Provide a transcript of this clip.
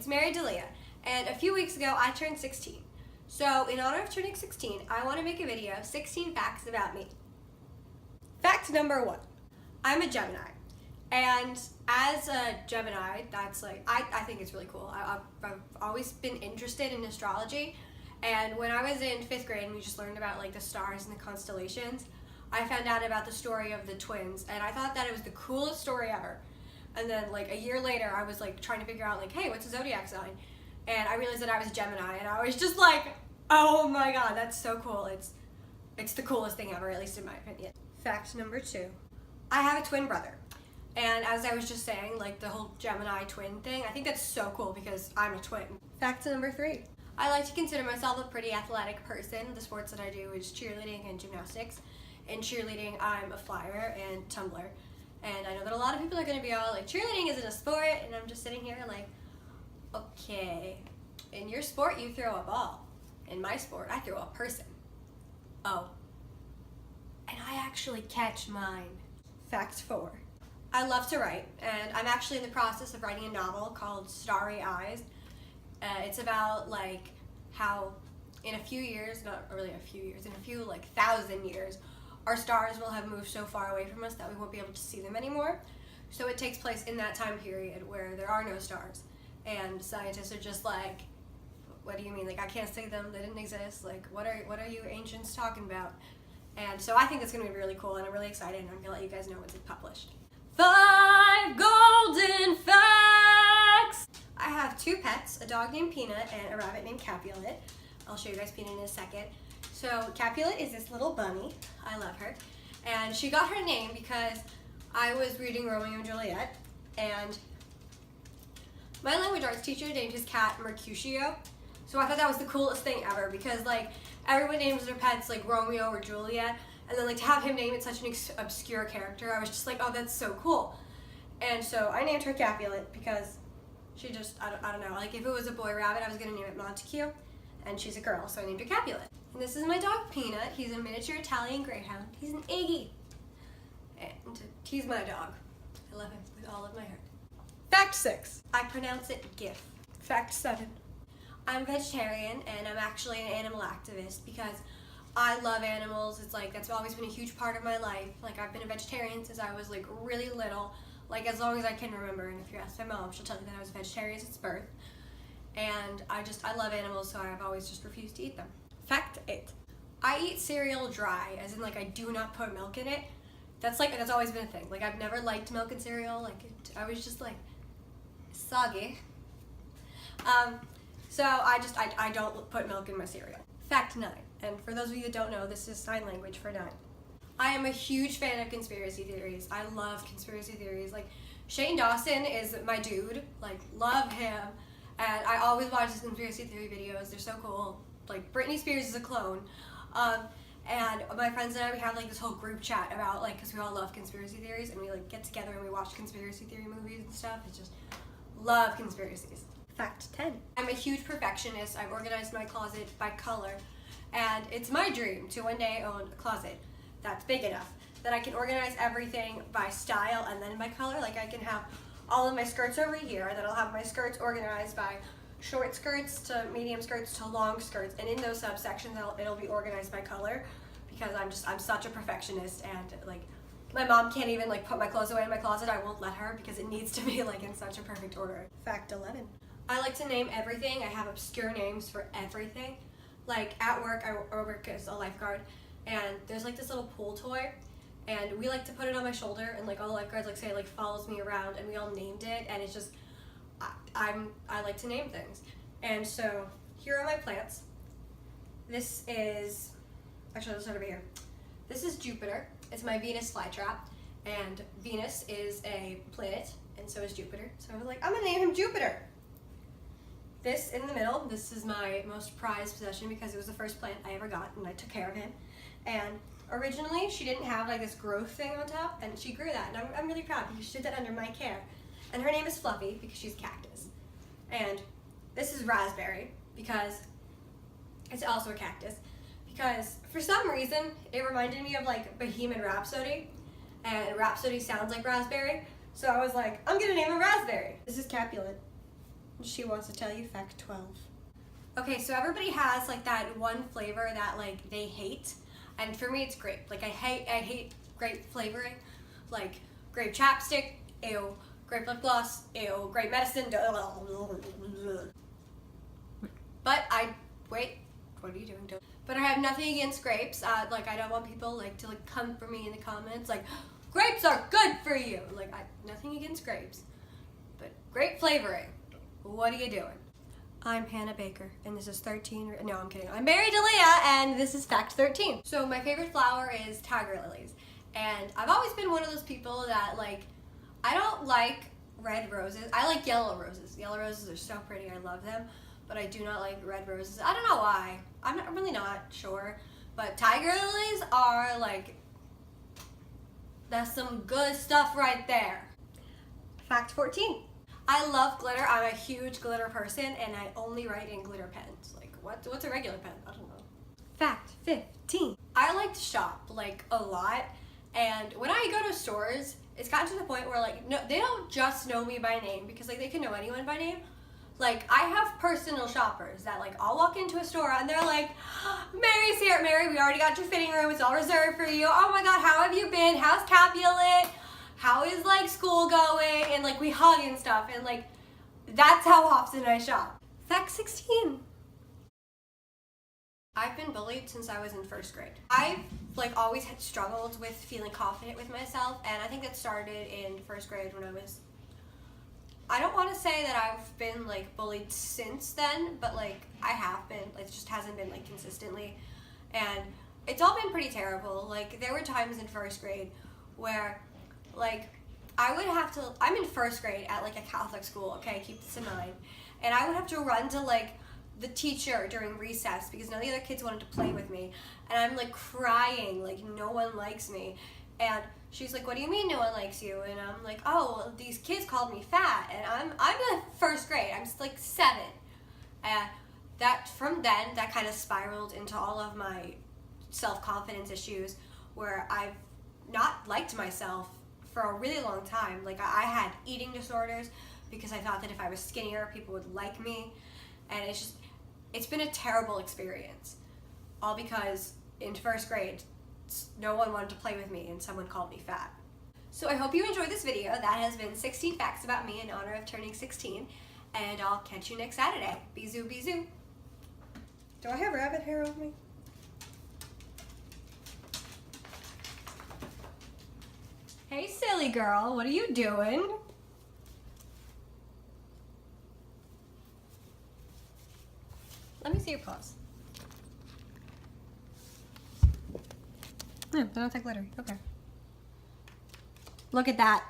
Mary Delia, and a few weeks ago I turned 16. So in honor of turning 16, I want to make a video, 16 facts about me. Fact number 1, I'm a Gemini. And as a Gemini, that's like, I think it's really cool. I've always been interested in astrology, and when I was in 5th grade and we just learned about like the stars and the constellations, I found out about the story of the twins, and I thought that it was the coolest story ever. And then like a year later, I was like trying to figure out like, hey, what's a zodiac sign? And I realized that I was a Gemini, and I was just like, oh my god, that's so cool. It's the coolest thing ever, at least in my opinion. Fact number 2, I have a twin brother. And as I was just saying, like the whole Gemini twin thing, I think that's so cool because I'm a twin. Fact number 3, I like to consider myself a pretty athletic person. The sports that I do is cheerleading and gymnastics. In cheerleading, I'm a flyer and tumbler. And I know that a lot of people are going to be all like, cheerleading isn't a sport, and I'm just sitting here like, okay, in your sport you throw a ball. In my sport, I throw a person. Oh. And I actually catch mine. Fact 4, I love to write, and I'm actually in the process of writing a novel called Starry Eyes. It's about like how in a few years, not really a few years, in a few like 1,000 years, our stars will have moved so far away from us that we won't be able to see them anymore. So it takes place in that time period where there are no stars. And scientists are just like, what do you mean? Like, I can't see them, they didn't exist. Like, what are you ancients talking about? And so I think it's gonna be really cool, and I'm really excited, and I'm gonna let you guys know once it's published. 5 golden facts! I have 2 pets, a dog named Peanut and a rabbit named Capulet. I'll show you guys Peanut in a second. So Capulet is this little bunny. I love her. And she got her name because I was reading Romeo and Juliet, and my language arts teacher named his cat Mercutio. So I thought that was the coolest thing ever because like everyone names their pets like Romeo or Juliet, and then like to have him name it such an obscure character, I was just like, oh, that's so cool. And so I named her Capulet because she just, I don't know, like if it was a boy rabbit, I was gonna name it Montague, and she's a girl, so I named her Capulet. And this is my dog Peanut. He's a miniature Italian Greyhound. He's an Iggy. And he's my dog. I love him with all of my heart. Fact 6, I pronounce it GIF. Fact 7, I'm vegetarian, and I'm actually an animal activist because I love animals. It's like, that's always been a huge part of my life. Like, I've been a vegetarian since I was like really little, like as long as I can remember. And if you ask my mom, she'll tell you that I was a vegetarian since birth. And I love animals, so I've always just refused to eat them. Fact 8, I eat cereal dry, as in like I do not put milk in it. That's always been a thing. Like, I've never liked milk and cereal. Like, I was just like, soggy. So I don't put milk in my cereal. Fact 9, and for those of you that don't know, this is sign language for 9. I am a huge fan of conspiracy theories. I love conspiracy theories. Like, Shane Dawson is my dude. Like, love him. And I always watch his conspiracy theory videos. They're so cool. Like, Britney Spears is a clone. And my friends and I, we have like this whole group chat about like, because we all love conspiracy theories, and we like get together and we watch conspiracy theory movies and stuff. It's just, love conspiracies. Fact 10, I'm a huge perfectionist. I've organized my closet by color, and it's my dream to one day own a closet that's big enough that I can organize everything by style and then by color. Like, I can have all of my skirts over here, and then I'll have my skirts organized by short skirts to medium skirts to long skirts, and in those subsections it'll be organized by color because I'm such a perfectionist, and like my mom can't even like put my clothes away in my closet. I won't let her because it needs to be like in such a perfect order. Fact 11, I like to name everything. I have obscure names for everything. Like at work, I work as a lifeguard, and there's like this little pool toy, and we like to put it on my shoulder, and like all the lifeguards like say it like follows me around, and we all named it, and it's just, I like to name things. And so here are my plants. This is, actually let's start over here. This is Jupiter. It's my Venus flytrap, and Venus is a planet, and so is Jupiter. So I was like, I'm gonna name him Jupiter. This in the middle, this is my most prized possession because it was the first plant I ever got, and I took care of him. And originally she didn't have like this growth thing on top, and she grew that, and I'm really proud because she did that under my care. And her name is Fluffy because she's cactus. And this is Raspberry because it's also a cactus. Because for some reason it reminded me of like Bohemian Rhapsody, and Rhapsody sounds like raspberry. So I was like, I'm gonna name him Raspberry. This is Capulet. She wants to tell you fact 12. Okay, so everybody has like that one flavor that like they hate, and for me it's grape. Like I hate grape flavoring, like grape chapstick, ew, grape lip gloss, ew, grape medicine. But wait, what are you doing? But I have nothing against grapes. Like I don't want people like to like come for me in the comments like grapes are good for you. Like nothing against grapes, but grape flavoring. What are you doing? I'm Hannah Baker, and this is 13. No, I'm kidding. I'm Mary Delia, and this is fact 13. So my favorite flower is tiger lilies, and I've always been one of those people that like I don't like red roses. I like yellow roses. Yellow roses are so pretty. I love them. But I do not like red roses. I don't know why. I'm really not sure. But tiger lilies are like, that's some good stuff right there. Fact 14. I love glitter. I'm a huge glitter person and I only write in glitter pens. Like what's a regular pen? I don't know. Fact 15. I like to shop like a lot, and when I go to stores, it's gotten to the point where like no, they don't just know me by name, because like they can know anyone by name. Like, I have personal shoppers that, like, I'll walk into a store and they're like, Mary's here. Mary, we already got your fitting room. It's all reserved for you. Oh my God, how have you been? How's Capulet? How is, like, school going? And, like, we hug and stuff. And, like, that's how often I shop. Fact 16. I've been bullied since I was in first grade. I've, like, always had struggled with feeling confident with myself. And I think that started in first grade when I don't want to say that I've been like bullied since then, but like I have been. Like, it just hasn't been like consistently, and it's all been pretty terrible. Like there were times in first grade where like I would have to, I'm in first grade at like a Catholic school, okay, keep this in mind, and I would have to run to like the teacher during recess because none of the other kids wanted to play with me, and I'm like crying like no one likes me. And she's like, what do you mean no one likes you? And I'm like, oh, well, these kids called me fat. And I'm in first grade. I'm just like 7. And from then, that kind of spiraled into all of my self-confidence issues, where I've not liked myself for a really long time. Like I had eating disorders because I thought that if I was skinnier, people would like me. And it's been a terrible experience. All because in first grade, no one wanted to play with me and someone called me fat. So I hope you enjoyed this video. That has been 16 facts about me in honor of turning 16, and I'll catch you next Saturday. Bisous, bisous. Do I have rabbit hair on me? Hey silly girl, what are you doing? Let me see your paws. Yeah, they're not that glittery. Okay. Look at that.